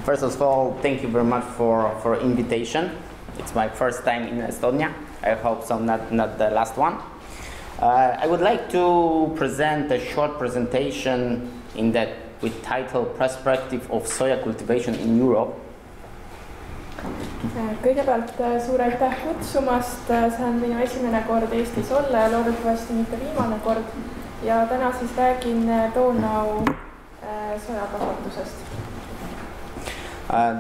First of all, thank you very much for invitation. It's my first time in Estonia. I hope so not the last one. I would like to present a short presentation with title Perspective of Soja Cultivation in Europe. Kõigepealt suur aitäh kutsumast, see on minu esimene kord Eestis olla ja loodetavasti mitte viimane kord. Ja täna siis räägin DonauSoja kasvatusest.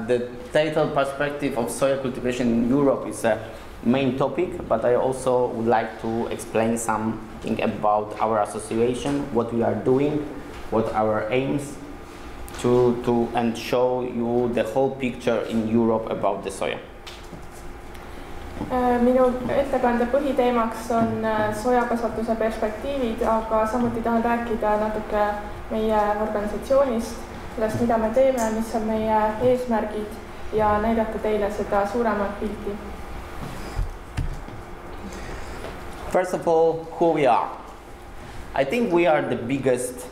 The title Perspective of Soja Cultivation in Europe is a main topic, but I also would like to explain something about our association, what we are doing, what our aims, and show you the whole picture in Europe about the soja. Minu ettekande põhiteemaks on sojakasvatuse perspektiivid, aga samuti tahan rääkida natuke meie organisatsioonist, sellest, mida me teeme, mis on meie eesmärgid ja näidata teile seda suuremat pilti. First of all, who we are. I think we are the biggest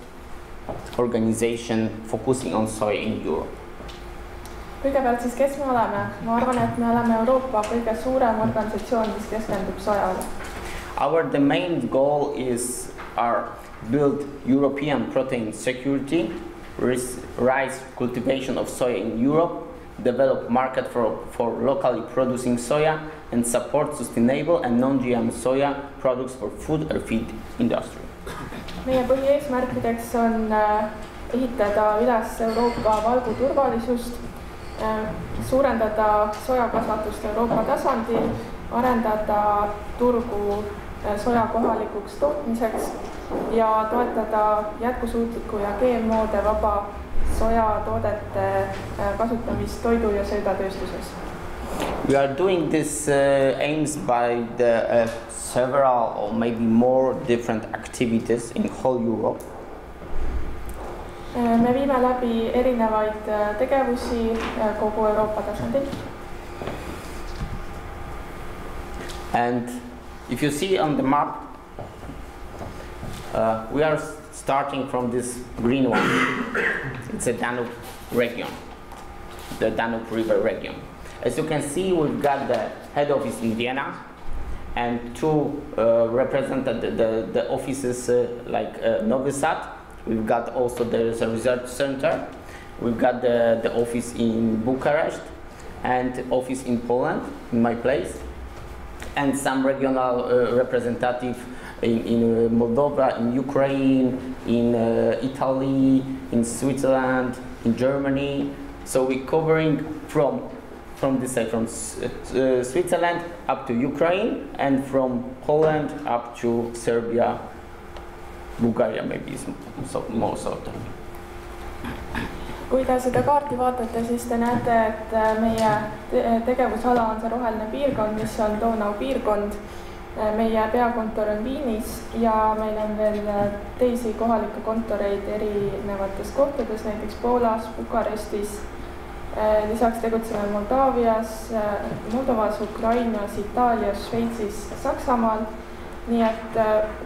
organization focusing on soya in Europe. Kõigepealt siis, kes me oleme? Ma arvan, et me oleme Euroopa kõige suurem organisatsioon, mis keskendub sojale. The main goal is build European protein security, rise cultivation of soya in Europe, develop market for locally producing soya, and support sustainable and non-GM soya products for food or feed industry. Meie põhieesmärkideks on ehitada üles Euroopa valgu turvalisust, suurendada sojakasvatust Euroopa tasandil, arendada turgu soja kohalikuks tootmiseks ja toetada jätkusuutliku ja GMO-de vaba sojatoodete kasutamist toidu- ja söödatööstuses. We are doing this aims by the several or maybe more different activities in whole Europe. Me viime läbi erinevaid tegevusi kogu Euroopa tasandil. And if you see on the map, we are starting from this green one. It's a Danube region, the Danube River region. As you can see, we've got the head office in Vienna and two represented the offices like Novi Sad. We've got also the research center. We've got the office in Bucharest and office in Poland, in my place, and some regional representative in Moldova, in Ukraine, in Italy, in Switzerland, in Germany. So we're covering from Switzerland up to Ukraine, and from Poland up to Serbia, Bulgaria maybe most of them. Kui te seda kaarti vaatate, siis te näete, et meie tegevusala on see roheline piirkond, mis on Donau piirkond. Meie peakontor on Viinis ja meil on veel teisi kohalikke kontoreid erinevates kohtades, näiteks Poolas, Bukarestis. Lisaks tegutseme Moldovas, Ukrainas, Itaalias, Šveitsis, Saksamaal. Nii et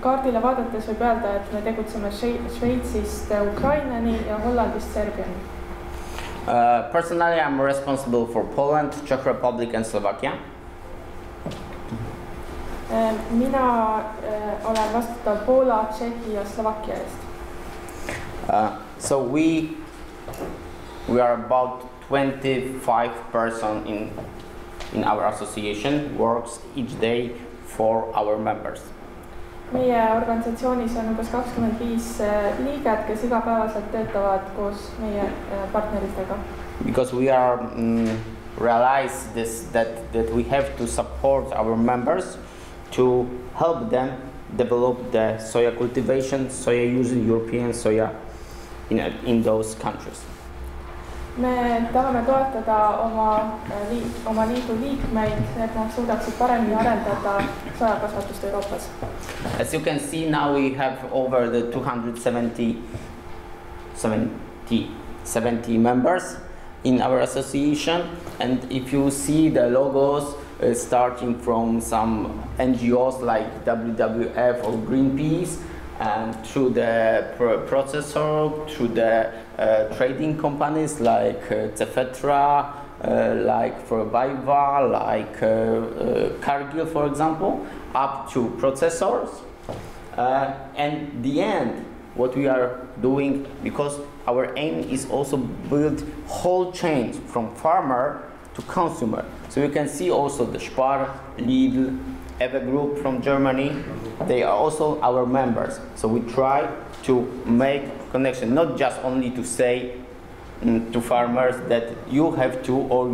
kaardile vaadates võib öelda, et me tegutseme Šveitsist Ukrainani ja Hollandist Serbiani. Personally, I'm responsible for Poland, Czech Republic and Slovakia. Mina olen vastutav Poola, Tšehhi ja Slovakkia eest. So we are about 25 person in our association, works each day for our members. Meie organisatsioonis on umbes 25 liiget, kes igapäevaselt töötavad koos meie partneritega. Because we are realize that we have to support our members to help them develop the soya cultivation, soya use, European soya in those countries. Me tahame toetada oma liidu liikmeid, et nad suudaksid paremini arendada sojakasvatust Euroopas. As you can see, now we have over the 270 members in our association, and if you see the logos starting from some NGOs like WWF or Greenpeace, and through the processor, through the trading companies like Cefetra, like for Viva, like Cargill, for example, up to processors. And the end, what we are doing, because our aim is also build whole chains from farmer to consumer. So you can see also the Spar, Lidl, Eve Group from Germany. They are also our members. So we try to make connection, not just only to say to farmers that you have to or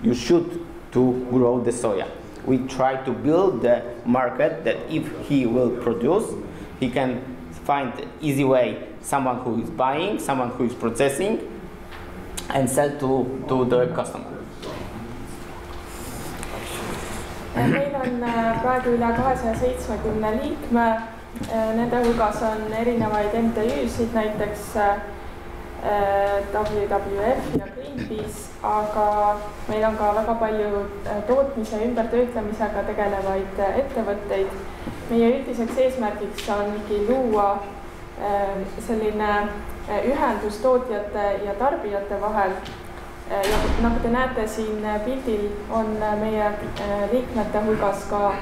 you should to grow the soya. We try to build the market that if he will produce, he can find easy way someone who is buying, someone who is processing, and sell to the customer. Meil on praegu üle 270 liikme, nende hulgas on erinevaid MTÜ-sid, näiteks WWF ja Greenpeace, aga meil on ka väga palju tootmise ja ümbertöötlemisega tegelevaid ettevõtteid. Meie üldiseks eesmärgiks ongi luua selline ühendus tootjate ja tarbijate vahel. Ja nagu te näete siin pildil on meie liikmete hulgas ka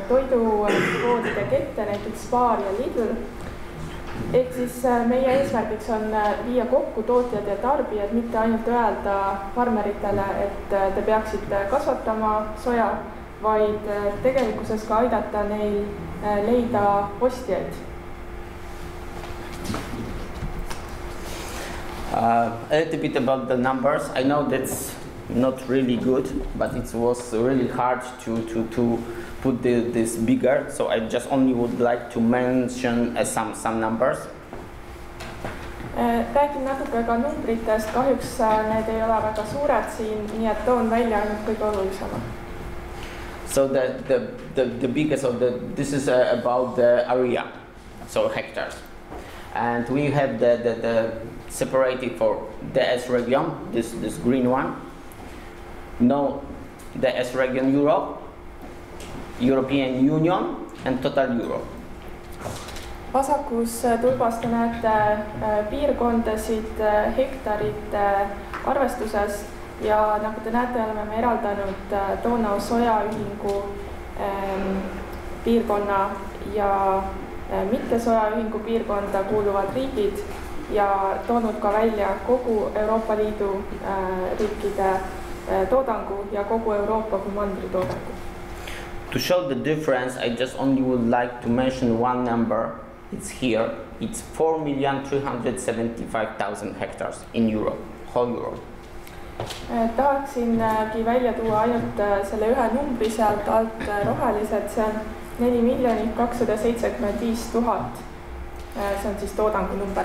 toidupoodide kette, näiteks Spar ja Lidl. Ehk siis meie eesmärgiks on viia kokku tootjad ja tarbijad, mitte ainult öelda farmeritele, et te peaksite kasvatama soja, vaid tegelikkuses ka aidata neil leida ostjaid. A little bit about the numbers. I know that's not really good, but it was really hard to put this bigger. So I just only would like to mention some numbers. Räägin natuke ka numbritest, kahjuks need ei ole väga suured siin, nii et toon välja ainult kõige olulisema. So the biggest of this is about the area, so hectares. And we have the separated for the S region, this green one. No, the S region Europe, European Union and total Europe. Vasakus tulbas te näete piirkondasid hektarite arvestuses ja nagu te näete, oleme me eraldanud DonauSoja ühingu piirkonna ja mittesoja ühingu piirkonda kuuluvad riigid ja toonud ka välja kogu Euroopa Liidu riikide toodangu ja kogu Euroopa kui mandri toodangu. To show the difference, I just only would like to mention one number. It's here. It's 4,375,000 hectares in Europe, whole Europe. Tahaksingi välja tuua ainult selle ühe numbri sealt alt rohelised, see on 4,275,000. See on siis toodangu number.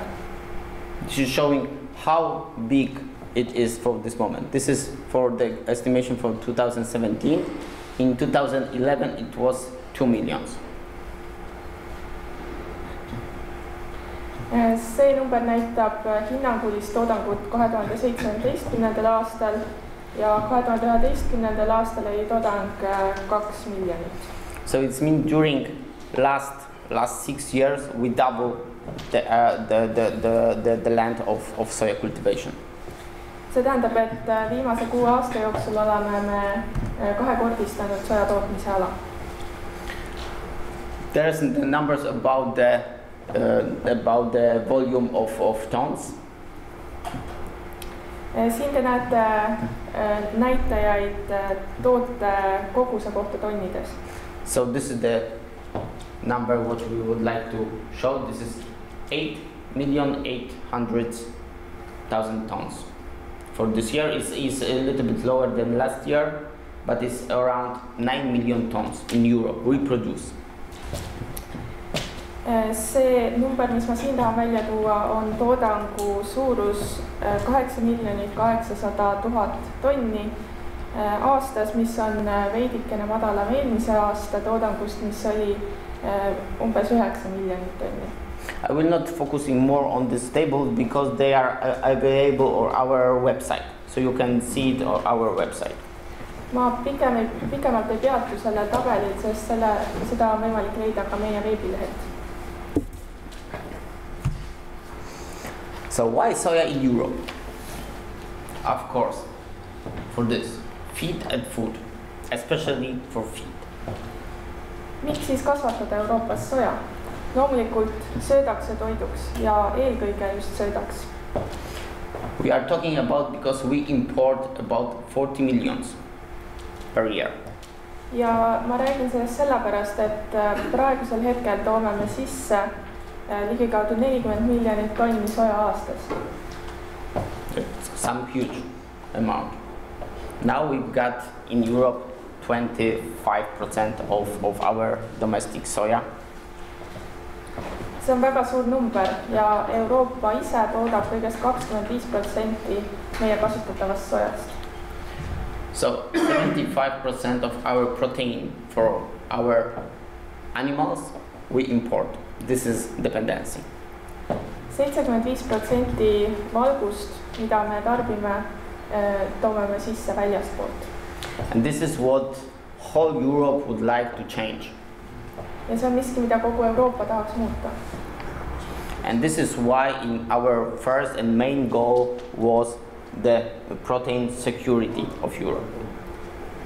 This is showing how big it is for this moment. This is for the estimation for 2017. In 2011 it was 2 millions. See number näitab hinnangulist toodangut 2017. aastal ja 2011. aastal oli toodang 2 miljonit. So it means during last 6 years we double the land of soja cultivation. See tähendab, et viimase 6 aasta jooksul oleme me kahekordistanud soja tootmise ala. There are the numbers about the volume of tons. Siin te näete näitajaid toote koguse kohta tonnides. So this is the number what we would like to show. This is 8,800,000 tons. For this year is a little bit lower than last year, but it's around 9 million tons in Europe we produce. See number, mis ma siin tahan välja tuua, on toodangu suurus 8,800,000 tonni aastas, mis on veidikene madalam eelmise aasta toodangust, mis oli umbes 9 miljonit tonni. I will not focusing more on this table because they are available on our website, so you can see it on our website. Ma pikemalt ei peatu selle tabelil, sest seda on võimalik leida ka meie veebilehelt. So why soya in Europe? Of course, for this, feed and food, especially for feed. Miks siis kasvatada Euroopas soja? Loomulikult söödaks ja toiduks ja eelkõige just söödaks. We are talking about because we import about 40 millions per year. Ja ma räägin sellest sellepärast, et praegusel hetkel toome me sisse ligikaudu 40 miljonit tonni soja aastas. Some huge amount. Now we've got in Europe 25% of our domestic soja. See on väga suur number ja Euroopa ise toodab kõigest 25% meie kasutatavast sojast. So 75% of our protein for our animals we import. This is dependency. 75% valgust, mida me tarbime, toome me sisse väljastpoolt. And this is what whole Europe would like to change. Ja see on miski, mida kogu Euroopa tahaks muuta. And this is why in our first and main goal was the protein security of Europe.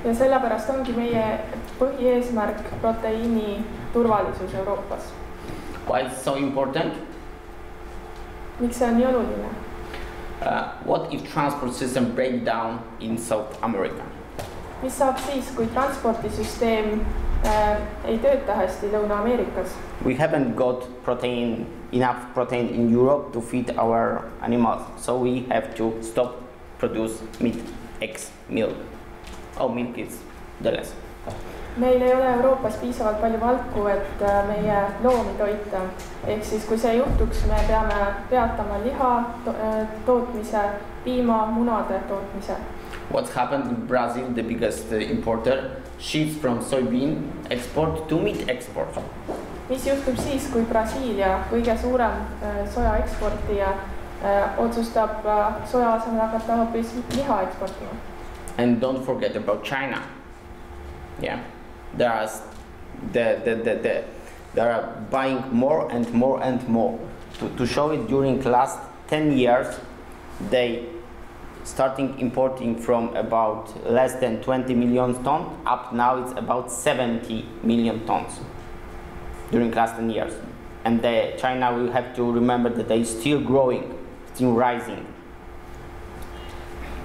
Ja sellepärast ongi meie põhieesmärk proteiini turvalisus Euroopas. Why it's so important? Miks see on nii oluline? What if transport system break down in South America? Mis saab siis, kui transpordisüsteem ei tööta hästi Lõuna-Ameerikas? We haven't got enough protein in Europe to feed our animals, so we have to stop produce meat, eggs, milk. Oh, milk is the less. Meil ei ole Euroopas piisavalt palju valku, et meie loomi toita. Ehk siis, kui see juhtuks, me peame peatama liha tootmise, piima, munade tootmise. What's happened in Brazil, the biggest importer, shifts from soybean export to meat export. Mis juhtub siis, kui Brasiilia, kõige suurem soja eksportija, otsustab soja asemel hakata hoopis liha eksportima? And don't forget about China. Yeah, they are buying more and more and more. To show it, during last 10 years, they starting importing from about less than 20 million tons, up now it's about 70 million tons during last 10 years. And China will have to remember that they still growing, still rising.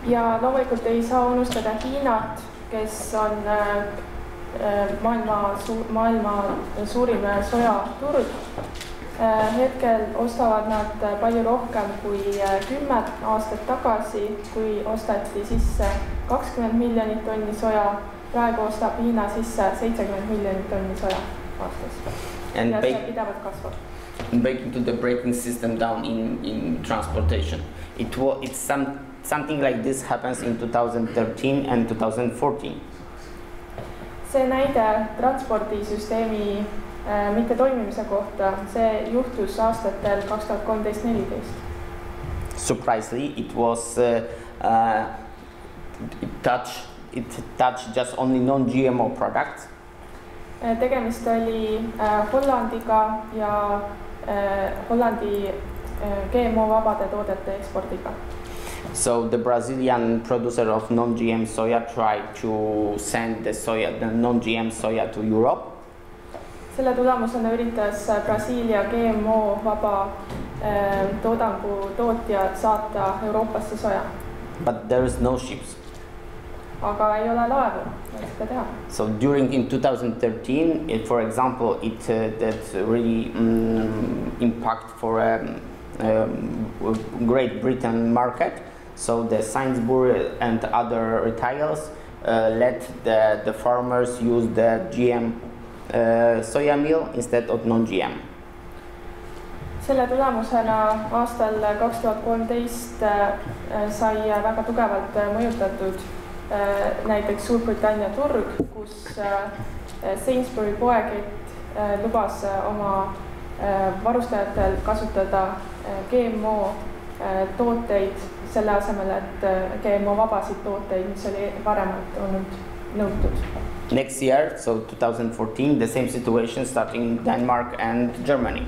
Ja loomulikult ei saa unustada Hiinat, kes on maailma suurim sojaturg. Hetkel ostavad nad palju rohkem kui 10 aastat tagasi, kui ostati sisse 20 miljonit tonni soja. Praegu ostab Hiina sisse 70 miljonit tonni soja aastas. Ja see pidevalt kasvab. Breaking to the braking system down in transportation. It's something like this happens in 2013 and 2014. See näide transpordisüsteemi mitte toimimise kohta, see juhtus aastatel 2013-2014. Surprisingly, it touched just only non-GMO products. Tegemist oli Hollandiga ja Hollandi GMO-vabade toodete ekspordiga. So the Brazilian producer of non-GM soya tried to send the non-GM soya to Europe. Selle tulemusena üritas Brasiilia GMO-vaba toodangu tootja saata Euroopasse soja. But there is no ships. Aga ei ole laevu, et seda teha. So in 2013, for example, that really impact for Great Britain market. So the Sainsbury and other retailers let the farmers use the GM soya meal instead of non-GM. Selle tulemusena aastal 2013 sai väga tugevalt mõjutatud näiteks Suurbritannia turg, kus Sainsbury poekett lubas oma varustajatel kasutada GMO tooteid selle asemel, et GMO vabasid tooteid, mis oli varemalt olnud nõutud. Next year, so 2014, the same situation starting in Denmark and Germany.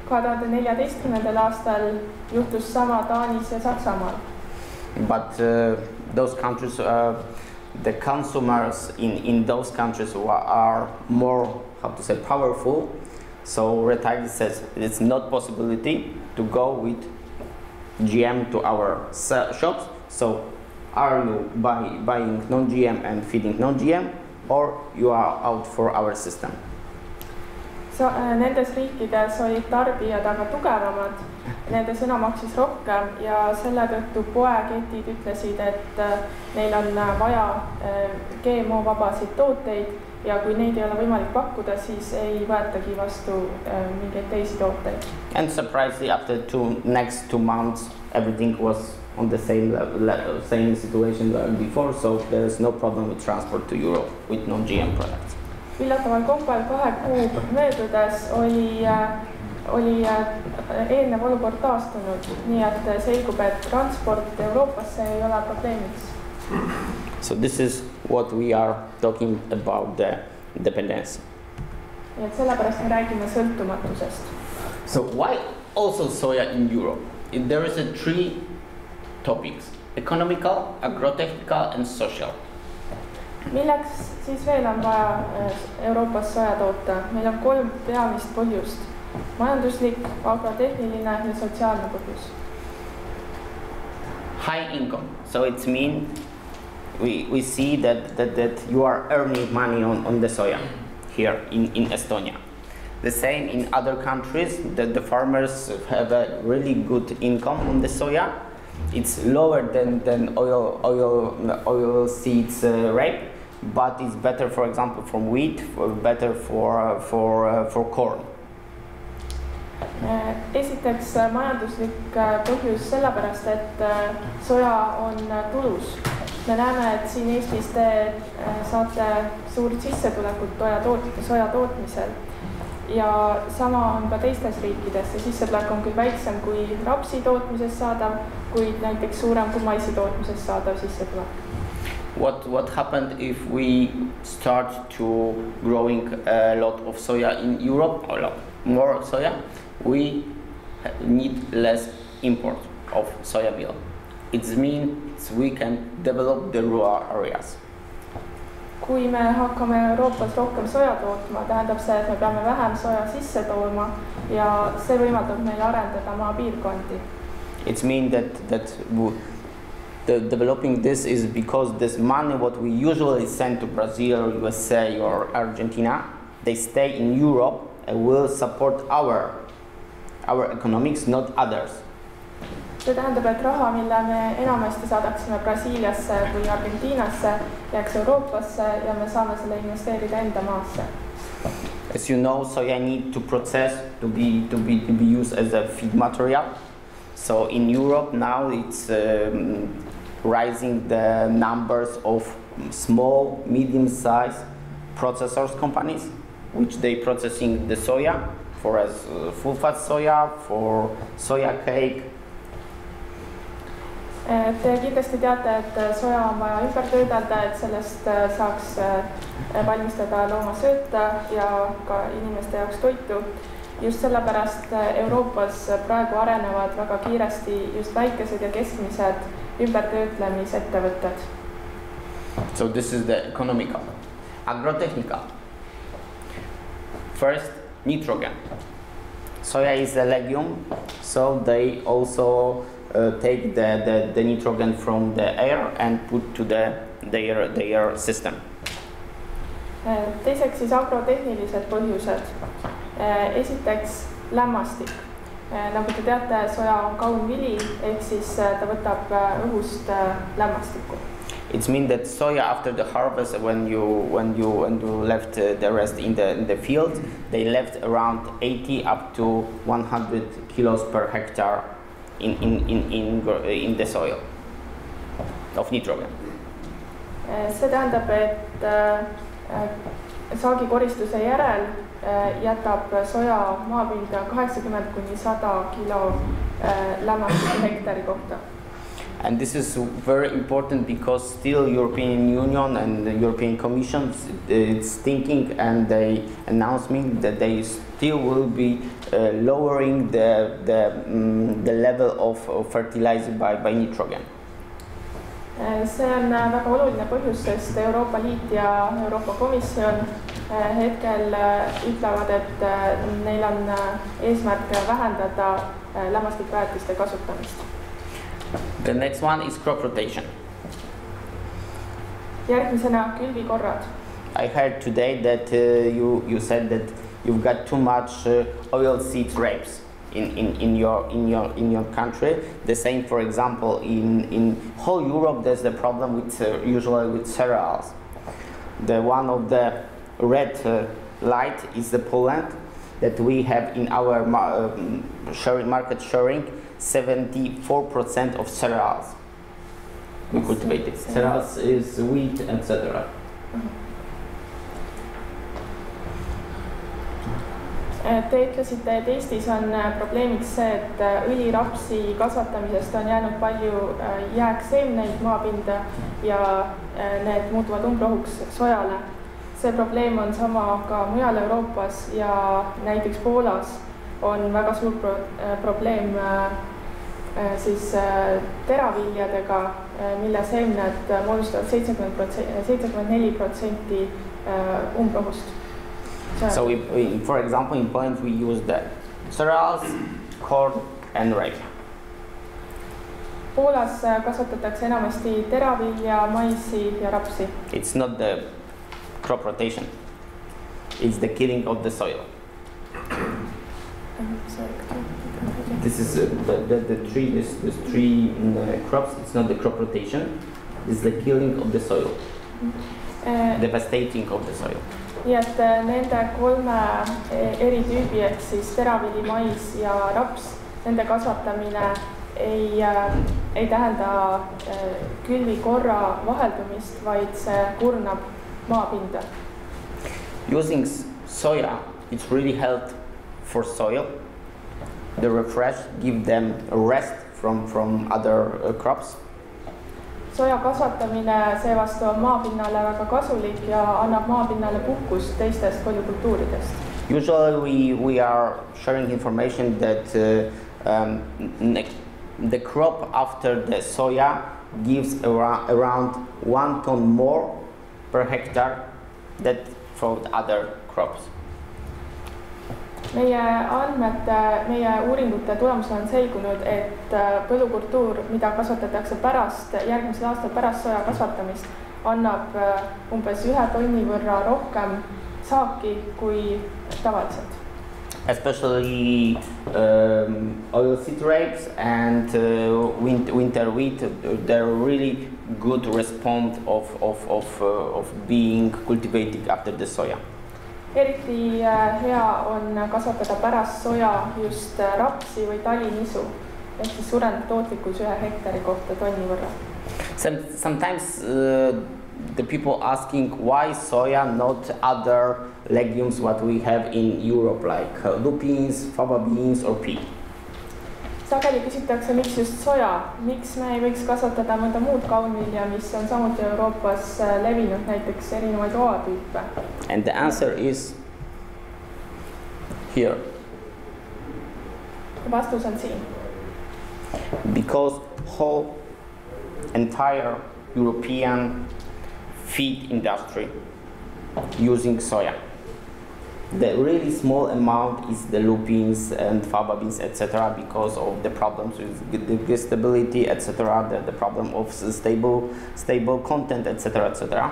2014. aastal juhtus sama Taanis ja Saksamaal. But those countries, the consumers in those countries are more, how to say, powerful. So Retail says it's not possibility to go with GM to our shops. So are you buying non-GM and feeding non-GM, or you are out for our system? Nendes riikides olid tarbijad aga tugevamad, nende sõna maksis rohkem ja selle tõttu poeketid ütlesid, et neil on vaja GMO-vabasid tooteid ja kui neid ei ole võimalik pakkuda, siis ei võetagi vastu mingeid teisi tooteid. And surprisingly, after next 2 months, everything was on the same situation like before, so there is no problem with transport to Europe with non-GM products. Üllataval kombel 2 kuu möödudes oli eelnev olukord taastunud, nii et selgub, et transport Euroopasse ei ole probleemiks. So this is what we are talking about the dependency. Nii et sellepärast me räägime sõltumatusest. So why also soja in Europe? There is 3 topics: economical, agrotechnical and social. Milleks siis veel on vaja Euroopas soja toota? Meil on 3 peamist põhjust: majanduslik, agrotehniline ja sotsiaalne põhjus. High income. So it's mean we see that you are earning money on the soya here in Estonia. The same in other countries, that the farmers have a really good income on the soya. It's lower than oil seeds rape, but it's better, for example, from wheat, better for corn. Esiteks majanduslik põhjus sellepärast, et soja on tulus. Me näeme, et siin Eestis te saate suurt sissetulekut soja tootmisel ja sama on ka teistes riikides. See sissetulek on küll väiksem kui rapsi tootmisest saadav, kuid näiteks suurem kui maisi tootmisest saadav sissetulek. What happened if we start to growing a lot of soya in Europe, a lot more soya? We need less import of soya meal. It means we can develop the rural areas. Kui me hakkame Euroopas rohkem soja tootma, tähendab see, et me peame vähem soja sisse tooma ja see võimaldab meil arendada maapiirkondi. It means that developing this is because this money what we usually send to Brazil, USA or Argentina, they stay in Europe and will support our economics, not others. See tähendab, et raha, mille me enamasti saadaksime Brasiiliasse või Argentiinasse, jääks Euroopasse ja me saame selle investeerida enda maasse. As you know, soya need to process to be used as a feed material. So in Europe now it's rising the numbers of small, medium-sized processors companies, which they processing the soya for as full-fat soya, for soya cake. Te kindlasti teate, et soja on vaja ümber töödelda, et sellest saaks valmistada loomasööta ja ka inimeste jaoks toitu. Just sellepärast Euroopas praegu arenevad väga kiiresti just väikesed ja keskmised ümbertöötlemisettevõtted. So this is the economical. Agrotechnical. First, nitrogen. Soya is a legume, so they also take the nitrogen from the air and put to their system. Teiseks siis agrotehnilised põhjused. Esiteks lämmastik. Nagu te teate, soja on kaun vili, ehk siis ta võtab õhust lämmastikku. It means that soya after the harvest, when you left the rest in the field, they left around 80 up to 100 kilos per hectare in the soil of nitrogen. See tähendab, et saagikoristuse järel jätab soja maapinda 80 kuni 100 kilo lämmastikku hektari kohta. And this is very important because still European Union and the European Commission is thinking and they announced me that they still will be lowering the level of fertilizer by nitrogen. See on väga oluline põhjus, sest Euroopa Liit ja Euroopa Komisjon hetkel ütlevad, et neil on eesmärk vähendada lämmastikväetiste kasutamist. The next one is crop rotation. Järgmisena külvikorrad. I heard today that you said that you've got too much oilseed rapes in your country. The same, for example, in whole Europe, there's the problem with usually with cereals. The one of the red light is the Poland that we have in our market sharing 74% of cereals. We cultivate it. Cereals is wheat, etc. Te ütlesite, et Eestis on probleemiks see, et õlirapsi kasvatamisest on jäänud palju jääkseemneid maapinda ja need muutuvad umbrohuks sojale. See probleem on sama ka mujal Euroopas ja näiteks Poolas on väga suur probleem siis teraviljadega, mille seemned moodustavad 74% umbrohust. So for example, in Poland we use the cereals, corn and rape. Poolas kasvatatakse enamasti teravilja, maisi ja rapsi. It's not the crop rotation. It's the killing of the soil. This is the tree. This tree crops. It's not the crop rotation. It's the killing of the soil. Devastating of the soil. Nii et nende kolme eri tüübi, ehk siis teravili, mais ja raps, nende kasvatamine ei tähenda külvikorra vaheldumist, vaid see kurnab maapinda. Using soja, it's really helped for soil. The refresh, give them a rest from other crops. Soja kasvatamine seevastu on maapinnale väga kasulik ja annab maapinnale puhkust teistest koljukultuuridest. Usually we are sharing information that the crop after the soja gives around 1 ton more per hectare than for the other crops. Meie uuringute tulemusel on selgunud, et põllukultuur, mida kasvatatakse järgmisel aastal pärast soja kasvatamist, annab umbes 1 tonni võrra rohkem saaki kui tavaliselt. Especially oilseed rapes and winter wheat, they're really good response of being cultivated after the soja. Eriti hea on kasvatada pärast soja just rapsi või talinisu, ehk siis suurendab tootlikkus 1 hektari kohta tonni võrra. Sometimes the people asking why soya, not other legumes what we have in Europe like lupins, fava beans or pea. Sageli küsitakse, miks just soja, miks me ei võiks kasvatada mõnda muud kaunvilja, mis on samuti Euroopas levinud, näiteks erinevaid oatüüpe. And the answer is here. Vastus on siin. Because whole entire European feed industry using soya. The really small amount is the lupins and fava beans, etc., because of the problems with the stability, etc., the problem of stable content, etc., etc.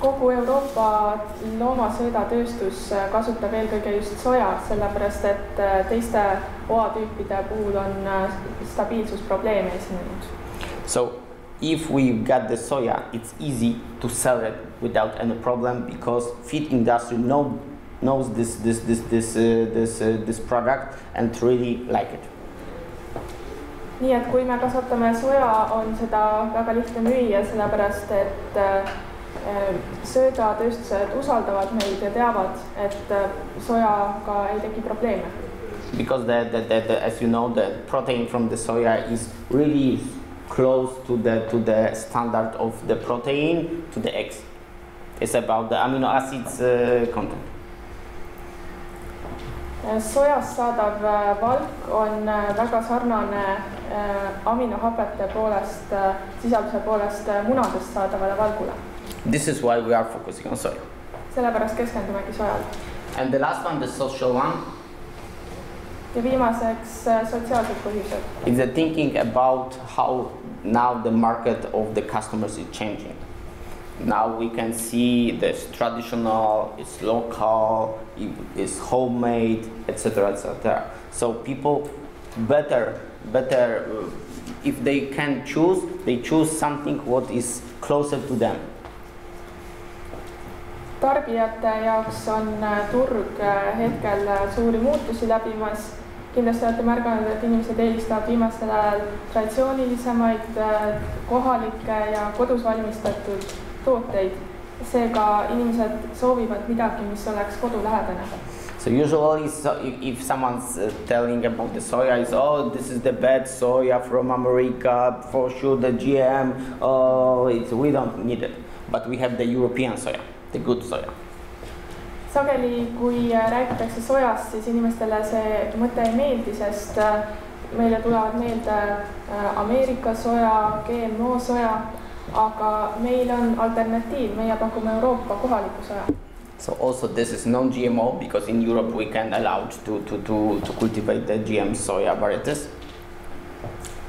Kogu Euroopa loomasöödatööstus kasutab eelkõige just soja, sellepärast et teiste oatüüpide puhul on stabiilsusprobleeme esinenud. So if we've got the soya, it's easy to sell it without any problem because feed industry knows this product and really like it. Nii et kui me kasvatame soja, on seda väga lihtne müüa, sellepärast et söödatööstused usaldavad meid ja teavad, et sojaga ei teki probleeme. because as you know, the protein from the soya is really close to the standard of the protein to the eggs. It's about the amino acids content. Sojast saadav valk on väga sarnane aminohapete poolest, sisalduse poolest munadest saadavale valgule. This is why we are focusing on soya. Sellepärast keskendumegi sojale. And the last one, the social one. Ja viimaseks sotsiaalsed põhjused. It's the thinking about how now the market of the customers is changing. Now we can see this traditional, it's local, it's homemade, etc., etc. So people better if they can choose, they choose something what is closer to them. Tarbijate jaoks on turg hetkel suuri muutusi läbimas. Kindlasti olete märganud, et inimesed eelistavad viimastel ajal traditsioonilisemaid, kohalikke ja kodus valmistatud tooteid. Seega inimesed soovivad midagi, mis oleks kodulähedane. So usually if someone's telling about the soya is, oh, this is the bad soya from America, for sure the GM, we don't need it. But we have the European soya, the good soya. Sageli, kui räägitakse sojast, siis inimestele see mõte ei meeldi, sest meile tulevad meelde Ameerika soja, GMO soja, aga meil on alternatiiv, meie pakume Euroopa kohaliku soja. So also this is non-GMO because in Europe we can allow to cultivate the GM soya varieties.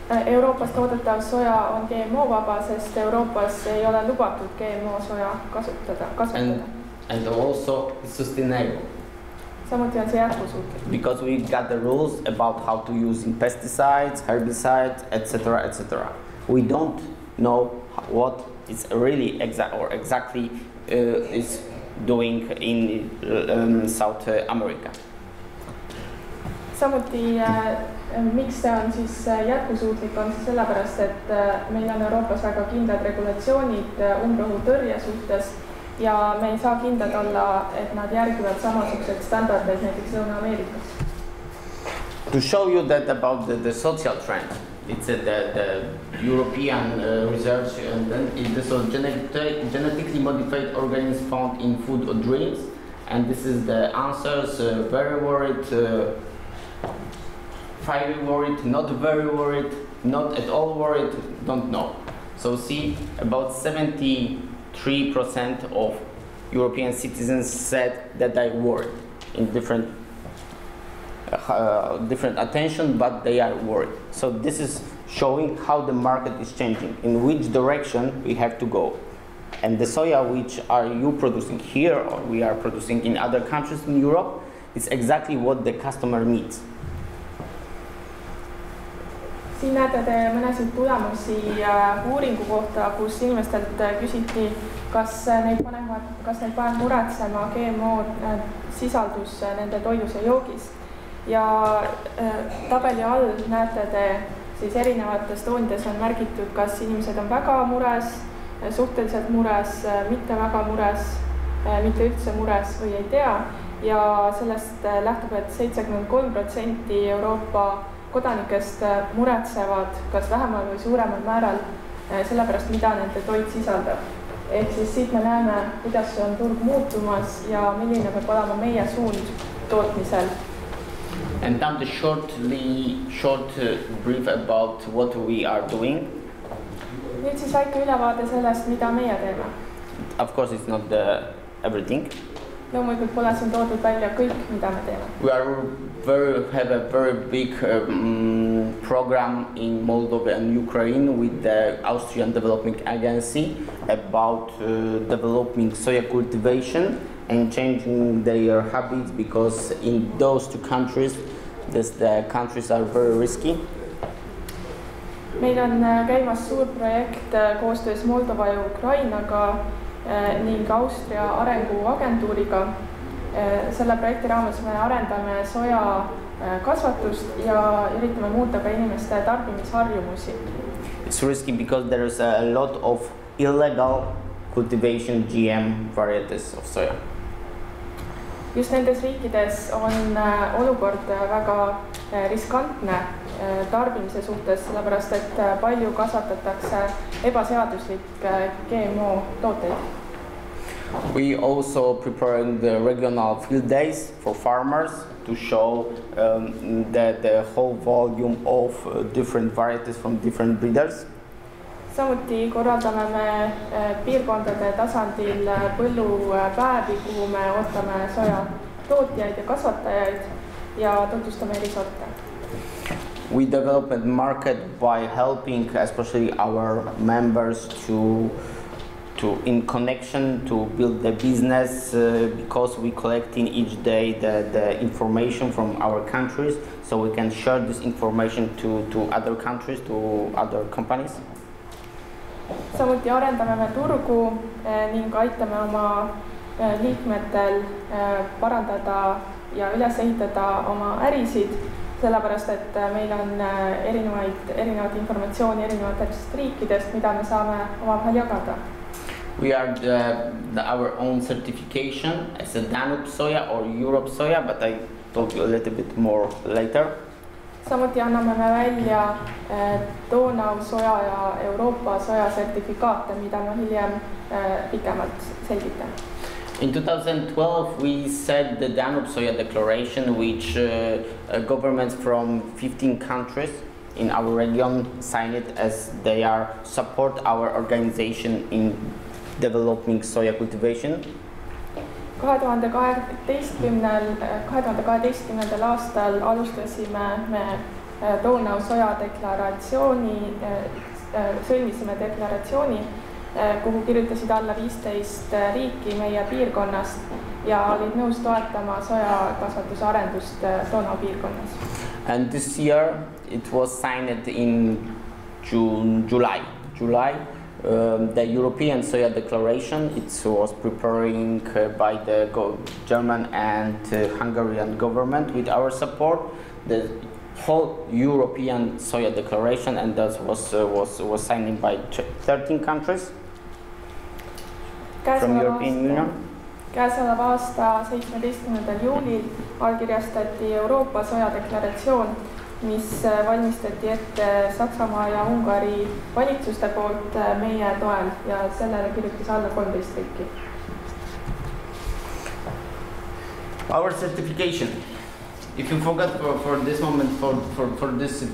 Euroopas toodetav soja on GMO-vaba, sest Euroopas ei ole lubatud GMO soja kasvatada. And also sustainable. Samuti on see jätkusuutlik. Because we got the rules about how to use pesticides, herbicides, etc., etc. We don't know what is really exactly is doing in South America. Samuti miks see on siis jätkusuutlik on siis sellepärast, et meil on Euroopas väga kindlad regulatsioonid umbrohutõrje suhtes ja me ei saa kindlad olla, et nad järgivad samasuguseid standardeid näiteks Lõuna-Ameerikas. To show you that about the social trend, it's the European research and this is genetically modified organisms found in food or drinks, and this is the answers, very worried, highly worried, not very worried, not at all worried, don't know. So see, about 73% of European citizens said that they worried in different attention, but they are worried. So this is showing how the market is changing, in which direction we have to go. And the soya which are you producing here or we are producing in other countries in Europe is exactly what the customer needs. Siin näete te mõnesid tulemusi uuringu kohta, kus inimestelt küsiti, kas neid paneb muretsema GMO sisaldus nende toidus ja joogis. Ja tabeli all näete te siis erinevates toonides on märgitud, kas inimesed on väga mures, suhteliselt mures, mitte väga mures, mitte üldse mures või ei tea. Ja sellest lähtub, et 73% Euroopa kodanikest muretsevad kas vähemal või suuremal määral sellepärast, mida nende toit sisaldab. Ehk siis siit me näeme, kuidas on turg muutumas ja milline peab olema meie suund tootmisel. And now the short brief about what we are doing. Nüüd siis väike ülevaade sellest, mida meie teeme. Of course it's not everything. Loomulikult pole siin toodud välja kõik, mida me teeme. We have a very big program in Moldova and Ukraine with the Austrian Development Agency about developing soya cultivation and changing their habits, because in those two countries, the countries are very risky. Meil on käimas suur projekt koostöös Moldova ja Ukrainaga ning Austria arenguagentuuriga. Selle projekti raames me arendame soja kasvatust ja üritame muuta ka inimeste tarbimisharjumusi. It's risky because there is a lot of illegal cultivation GM varieties of soya. just nendes riikides on olukord väga riskantne tarbimise suhtes, sellepärast et palju kasvatatakse ebaseaduslikke GMO tooteid. We also preparing the regional field days for farmers to show the whole volume of different varieties from different breeders. Samuti korraldame me piirkondade tasandil põllupäevi, kuhu me ootame soja tootjaid ja kasvatajaid ja tutvustame eri sorte. We developed market by helping especially our members to in connection to build the business because we collect in each day the information from our countries, so we can share this information to other countries, to other companies. Samuti arendame me turgu ning aitame oma liikmetel parandada ja üles ehitada oma ärisid, sellepärast et meil on erinevat informatsiooni erinevatest riikidest, mida me saame omavahel jagada. We are our own certification as a DonauSoja or DonauSoja, but I told you a little bit more later. Samuti anname me välja DonauSoja ja Euroopa soja sertifikaate, mida ma hiljem pikemalt selgitan. In 2012, we set the DonauSoja declaration, which governments from 15 countries in our region signed it as they are support our organization in developing soja cultivation. 2012. aastal alustasime me DonauSoja deklaratsiooni, sõlmisime deklaratsiooni, kuhu kirjutasid alla 15 riiki meie piirkonnast ja olid nõus toetama sojakasvatuse arendust Donau piirkonnas. And this year it was signed in July. The European Soja Declaration, it was preparing by the German and Hungarian government with our support, the whole European Soja Declaration, and that was signed by 13 countries from European Union. Käesoleva aasta 17. juulil allkirjastati Euroopa Soja Deklaratsioon, mis valmistati ette Saksamaa ja Ungari valitsuste poolt meie toel ja sellele kirjutas alla 13 riiki. Our certification. If you forgot for this moment, for this,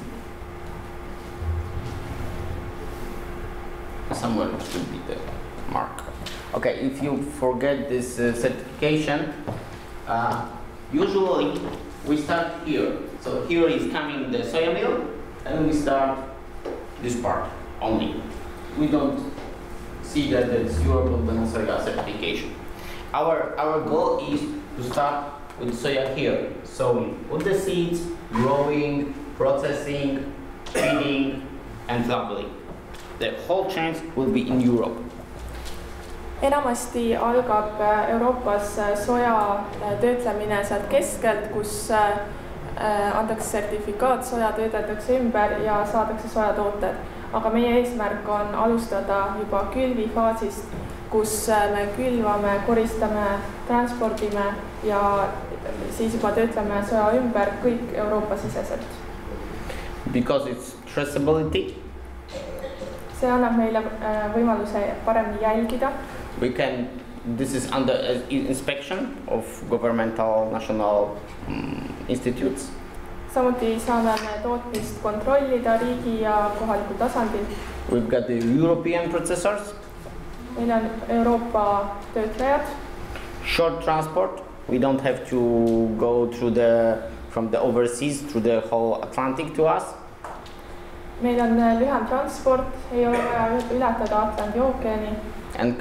somewhere should be the mark. Okay, if you forget this certification, usually we start here. So here is coming the soya meal, and we start this part only. We don't see that it's European DonauSoja certification. Our goal is to start with soya here, sowing, put the seeds, growing, processing, feeding, and labeling. The whole chain will be in Europe. Enamasti algab Euroopas soja töötlemine sealt keskelt, kus antakse sertifikaat, soja töödeldakse ümber ja saadakse sojatooted. Aga meie eesmärk on alustada juba külvifaasist, kus me külvame, koristame, transpordime ja siis juba töötleme soja ümber kõik Euroopa siseselt. Because it's traceability. See annab meile võimaluse paremini jälgida. This is under inspection of governmental national institutes. Samuti saame me tootmist kontrollida riigi ja kohalikul tasandil. We've got the European processors. Meil on Euroopa töötlejad. Short transport. We don't have to go from the overseas through the whole Atlantic to us. Meil on lühem transport, ei ole vaja ületada Atlandi ookeani. And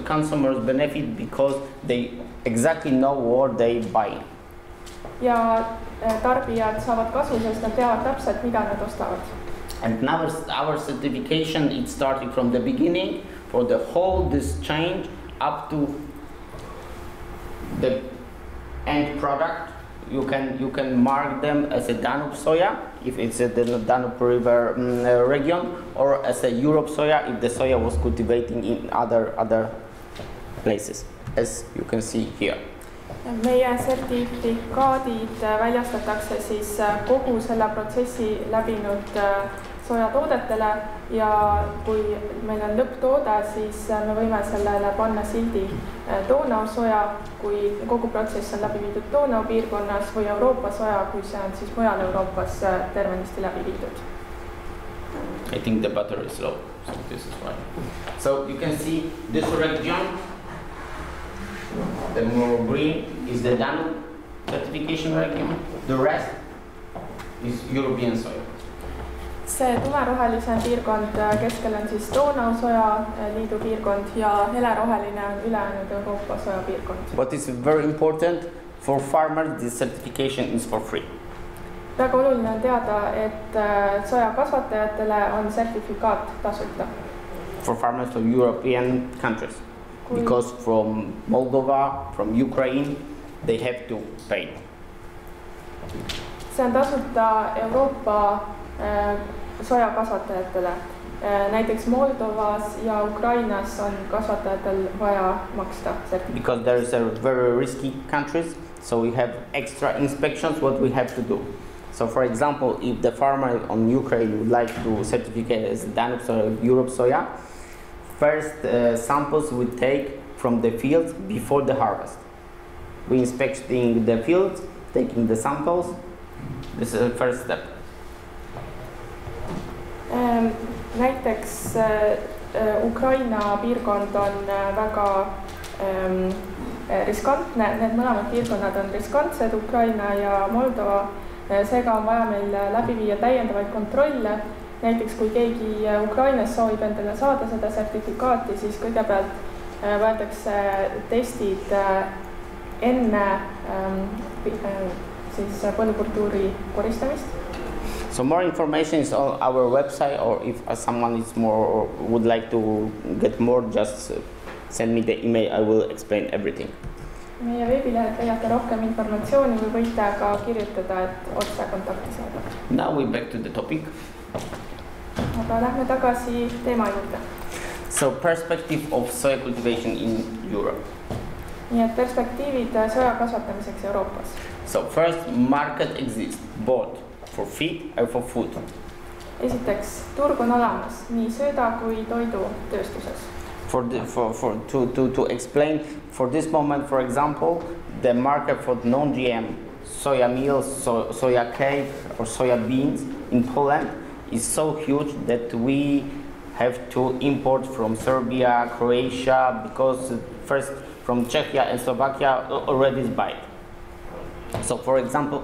consumers benefit because they exactly know what they buy. Ja tarbijad saavad kasu, sest nad teavad täpselt, mida nad ostavad. And now our certification is starting from the beginning for the whole this chain up to the end product. You can mark them as a DonauSoja if it's the Danube River region, or as a DonauSoja if the soya was cultivating in other places, as you can see here. Meie sertifikaadid väljastatakse siis kogu selle protsessi läbinud sojatoodetele ja kui meil on lõpptoode, siis me võime sellele panna sildi DonauSoja, kui kogu protsess on läbi viidud Donau piirkonnas või Euroopa soja, kui see on siis mujal Euroopas tervenisti läbi viidud. I think the battery is low, so this is why. So you can see this region, the more green is the Danube certification region, the rest is European soil. See tumerohelisem piirkond keskel on siis DonauSoja liidu piirkond ja heleroheline on ülejäänud Euroopa soja piirkond. What is very important for farmers, this certification is for free. Väga oluline on teada, et sojakasvatajatele on sertifikaat tasuta. For farmers from European countries, because from Moldova, from Ukraine, they have to pay. See on tasuta Euroopa sojakasvatajatele. Näiteks Moldovas ja Ukrainas on kasvatajatel vaja maksta sertifikaat. Because there is a very risky countries, so we have extra inspections what we have to do. So for example, if the farmer on Ukraine would like to certificate as Danube soya, Europe soya, first samples we take from the fields before the harvest. We inspecting the fields, taking the samples. This is the first step. Näiteks Ukraina piirkond on väga riskantne, need mõlemad piirkonnad on riskantsed, Ukraina ja Moldova. Seega on vaja meil läbi viia täiendavaid kontrolle. Näiteks kui keegi Ukrainas soovib endale saada seda sertifikaati, siis kõigepealt võetakse testid enne siis põllukultuuri koristamist. So more information is on our website, or if someone is more would like to get more, just send me the email, I will explain everything. Meie veebilehelt leiate rohkem informatsiooni või võite ka kirjutada, et otse kontakti saada. Now we back to the topic. Aga lähme tagasi teema juurde. So perspective of soya cultivation in Europe. Nii et perspektiivid soja kasvatamiseks Euroopas. So first, market exists both for feed and for food. Esiteks, turg on olemas nii sööda kui toidu tööstuses. To explain, for this moment, for example, the market for non-GM soya meal, soya cake or soya beans in Poland is so huge that we have to import from Serbia, Croatia, because first from Czechia and Slovakia already is buy. So for example,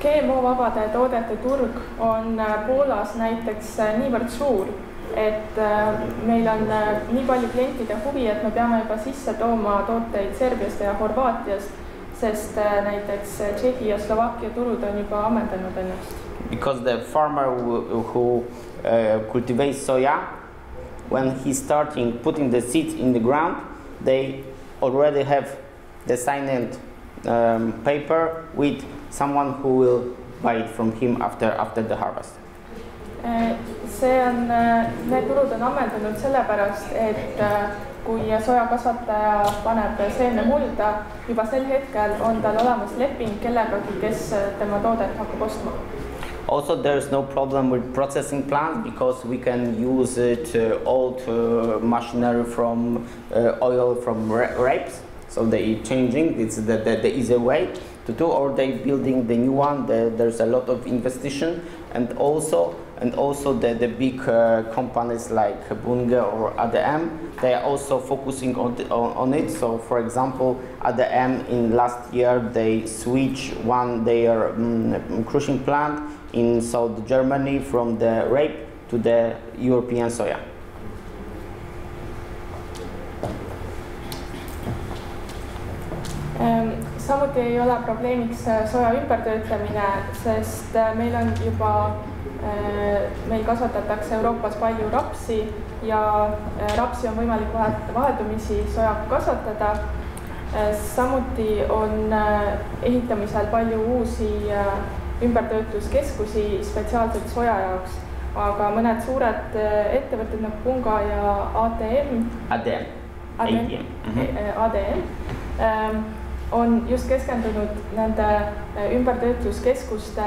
GMO-vabade toodete turg on Poolas näiteks niivõrd suur, et meil on nii palju klientide huvi, et me peame juba sisse tooma tooteid Serbiast ja Horvaatiast, sest näiteks Tšehhi ja Slovakkia turud on juba ammendanud ennast. Because the farmer who cultivates soya, when he's starting putting the seeds in the ground, they already have the signed paper with someone who will buy it from him after the harvest. Need turud on ammendunud sellepärast, et kui sojakasvataja paneb seemne mulda, juba sel hetkel on tal olemas leping kellegagi, kes tema toodet hakkab ostma. Also, there is no problem with processing plants because we can use it old machinery from oil from rapes. So they changing, it's the easy way to do, or they building the new one. There's a lot of investigation, and also the big companies like Bunge or ADM, they are also focusing on it. So for example, ADM in last year they switched their crushing plant in South Germany from the rape to the European soya. Samuti ei ole probleemiks soja ümbertöötlemine, sest meil kasvatatakse Euroopas palju rapsi ja rapsi on võimalik vaheldumisi sojaga kasvatada. Samuti on ehitamisel palju uusi ümbertöötluskeskusi spetsiaalselt soja jaoks, aga mõned suured ettevõtted nagu Bunga ja ADM, on just keskendunud nende ümbertöötluskeskuste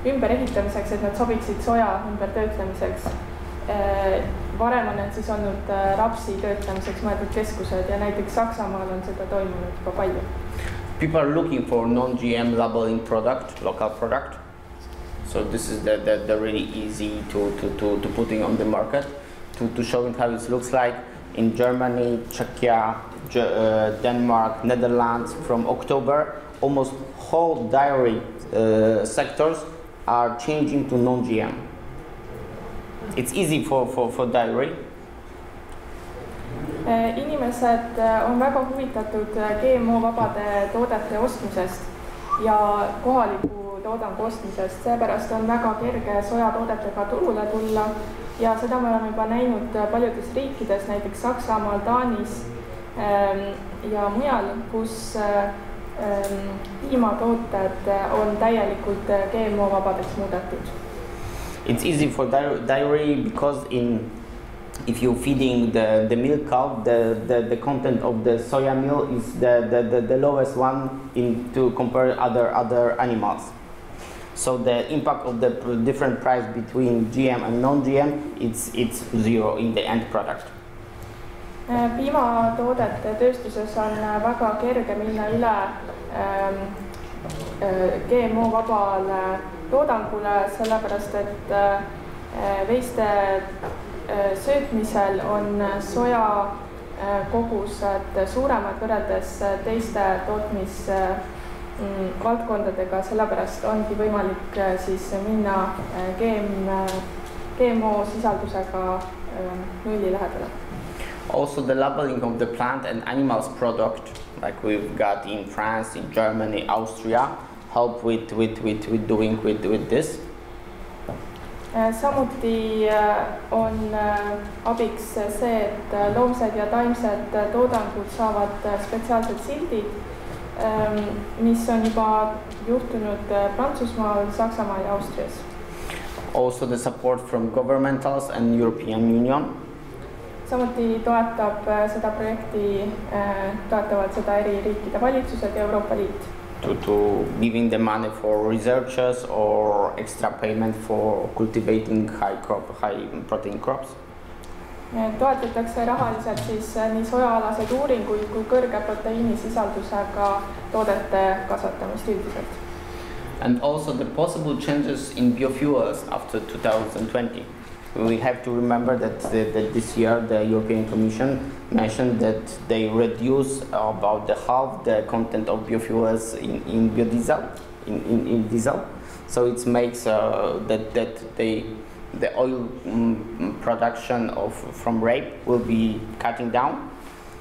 ümberehitamiseks, et nad sobiksid soja ümbertöötlemiseks. Varem on need siis olnud rapsi töötlemiseks mõeldud keskused ja näiteks Saksamaal on seda toimunud juba palju. People are looking for non-GM labeling product, local product. So this is the really easy to putting on the market, to showing how it looks like in Germany, Czechia, Denmark, Netherlands. From October, almost whole dairy sectors are changing to non-GM. It's easy for dairy. Inimesed on väga huvitatud GMO-vabade toodete ostmisest ja kohaliku toodangu ostmisest, seepärast on väga kerge sojatoodetega turule tulla ja seda me oleme juba näinud paljudes riikides, näiteks Saksamaal, Taanis ja mujal, kus piimatooted on täielikult GMO-vabadeks muudetud. It's easy for dairy because if you're feeding the milk cow, the content of the soya meal is the lowest one to compare other animals. So the impact of the different price between GM and non-GM, it's zero in the end product. Piimatoodete tööstuses on väga kerge minna üle GMO-vabale toodangule, sellepärast et veiste söötmisel on soja kogused suuremad võrreldes teiste tootmisvaldkondadega, sellepärast ongi võimalik siis minna GMO sisaldusega nulli lähedale. Also the labeling of the plant and animals product, like we've got in France, in Germany, Austria, help with doing with this. Samuti on abiks see, et loomsed ja taimsed toodangud saavad spetsiaalsed sildid, mis on juba juhtunud Prantsusmaal, Saksamaal ja Austrias. Also the support from governmentals and European Union. Samuti toetavad seda eri riikide valitsused ja Euroopa Liit. To giving the money for researchers or extra payment for cultivating high protein crops. Toetatakse rahaliselt siis nii sojaalaseid uuringuid kui kõrge proteiinisisaldusega toodete kasvatamist üldiselt. And also the possible changes in biofuels after 2020. We have to remember that this year the European Commission mentioned that they reduce about the half the content of biofuels in biodiesel, in diesel. So it makes that the oil production from rape will be cutting down.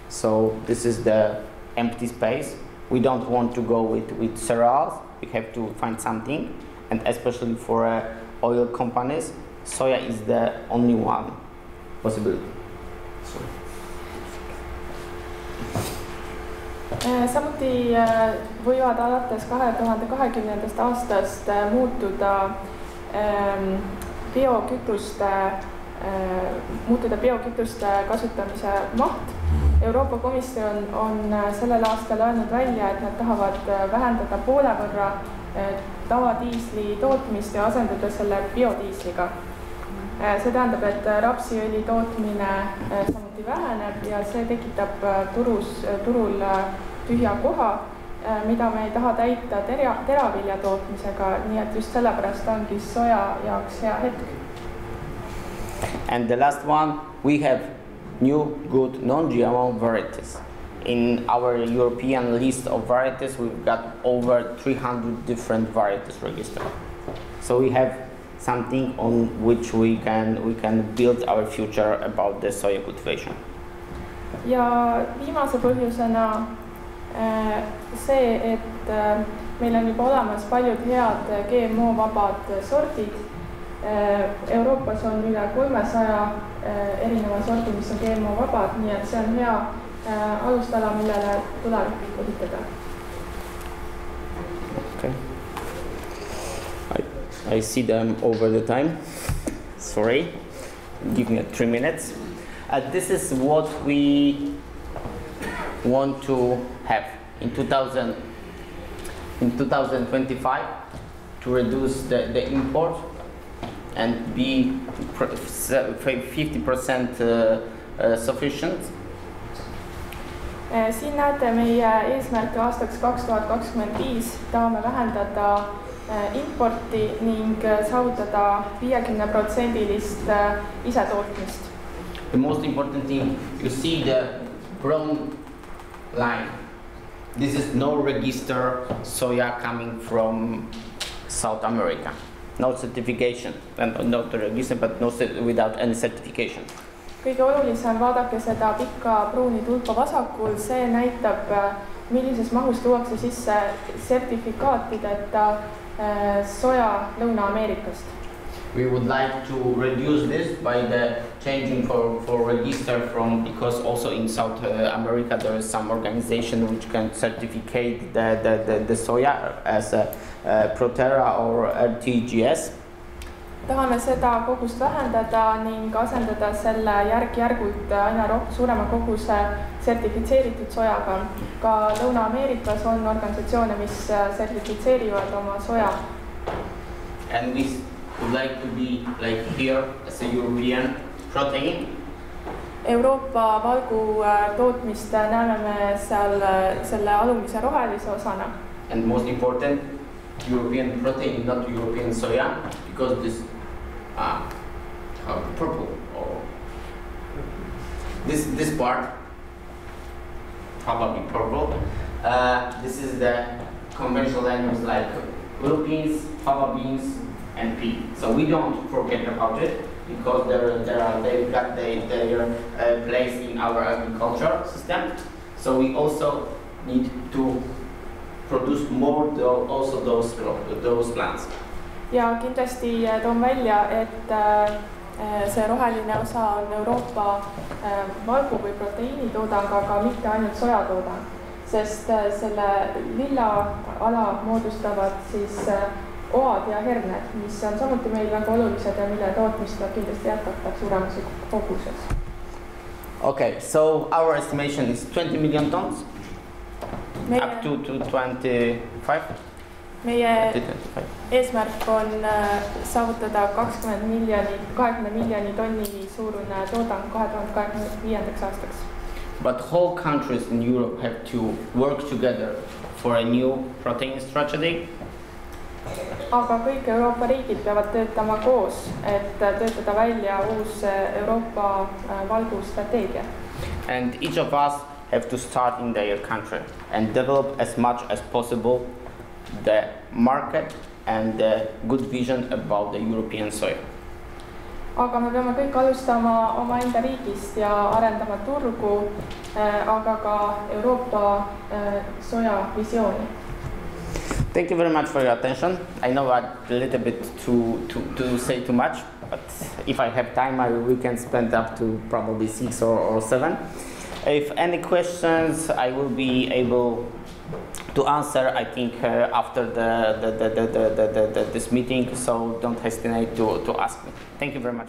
So this is the empty space. We don't want to go with cereals. We have to find something, and especially for oil companies, soja is the only one possibility. Samuti võivad alates 2020. aastast muutuda biokütuste kasutamise maht. Euroopa Komisjon on sellel aastal öelnud välja, et nad tahavad vähendada poole võrra tavadiisli tootmist ja asendada selle biodiisliga. See tähendab, et rapsiõli tootmine samuti väheneb ja see tekitab turul tühja koha, mida me ei taha täita teravilja tootmisega, nii et just sellepärast ongi soja jaoks hea hetk. And the last one, we have new good non-GMO varieties. In our European list of varieties, we've got over 300 different varieties registered. So we have something on which we can build our future about the soya cultivation. Ja viimase põhjusena see, et meil on juba olemas paljud head GMO-vabad sordid. Euroopas on üle 300 erineva sordi, mis on GMO-vabad, nii et see on hea alustala, millele tulevikku ehitada. Okay. I see them over the time. Sorry. Give me 3 minutes. This is what we want to have in 2025 to reduce the import and be 50% sufficient. Siin näete meie eesmärke aastaks 2025. Tahame vähendada importi ning saavutada 50%-list isetootmist. The most important thing, you see the brown line. This is no register soya coming from South America. No certification, not the register, but without any certification. Kõige olulisem, vaadake seda pikka pruuni tulpa vasakul, see näitab, millises mahus tuuakse sisse sertifikaatideta soja Lõuna-Ameerikast. We would like to reduce this by the changing for register because also in South America there is some organization which can certificate the soya as a Protera or RTGS. Tahame seda kogust vähendada ning asendada selle järk-järgult aina suurema koguse sertifitseeritud sojaga. Ka Lõuna-Ameerikas on organisatsioone, mis sertifitseerivad oma soja. And we would like to be like here as a European protein. Euroopa valgu tootmist näeme me seal selle alumise rohelise osana. And most important, European protein, not European soya, because this purple or this part probably purple. This is the conventional animals like blue beans, fava beans, and pea. So we don't forget about it because they've got their place in our agriculture system. So we also need to produce more also those plants. Ja kindlasti toon välja, et see roheline osa on Euroopa valgu või proteiinitoodang, aga mitte ainult sojatoodang, sest selle lilla ala moodustavad siis oad ja herned, mis on samuti meil väga olulised ja mille tootmist kindlasti jätkata suuremas koguses. Okay, so our estimation is 20 million tons up to 25. Meie eesmärk on saavutada 20 miljoni tonni suurune toodang 2025. aastaks. But whole countries in Europe have to work together for a new protein strategy. Aga kõik Euroopa riigid peavad töötama koos, et töötada välja uus Euroopa valgustrateegia. And each of us have to start in their country and develop as much as possible the market and the good vision about the European soya. Aga me peame kõik alustama omaenda riigist ja arendama turgu, aga ka Euroopa soja visiooni. Thank you very much for your attention. I know a little bit to say too much, but if I have time, we can spend up to probably 6 or 7. If any questions, I will be able to answer, I think, after this meeting, so don't hesitate to ask me. Thank you very much.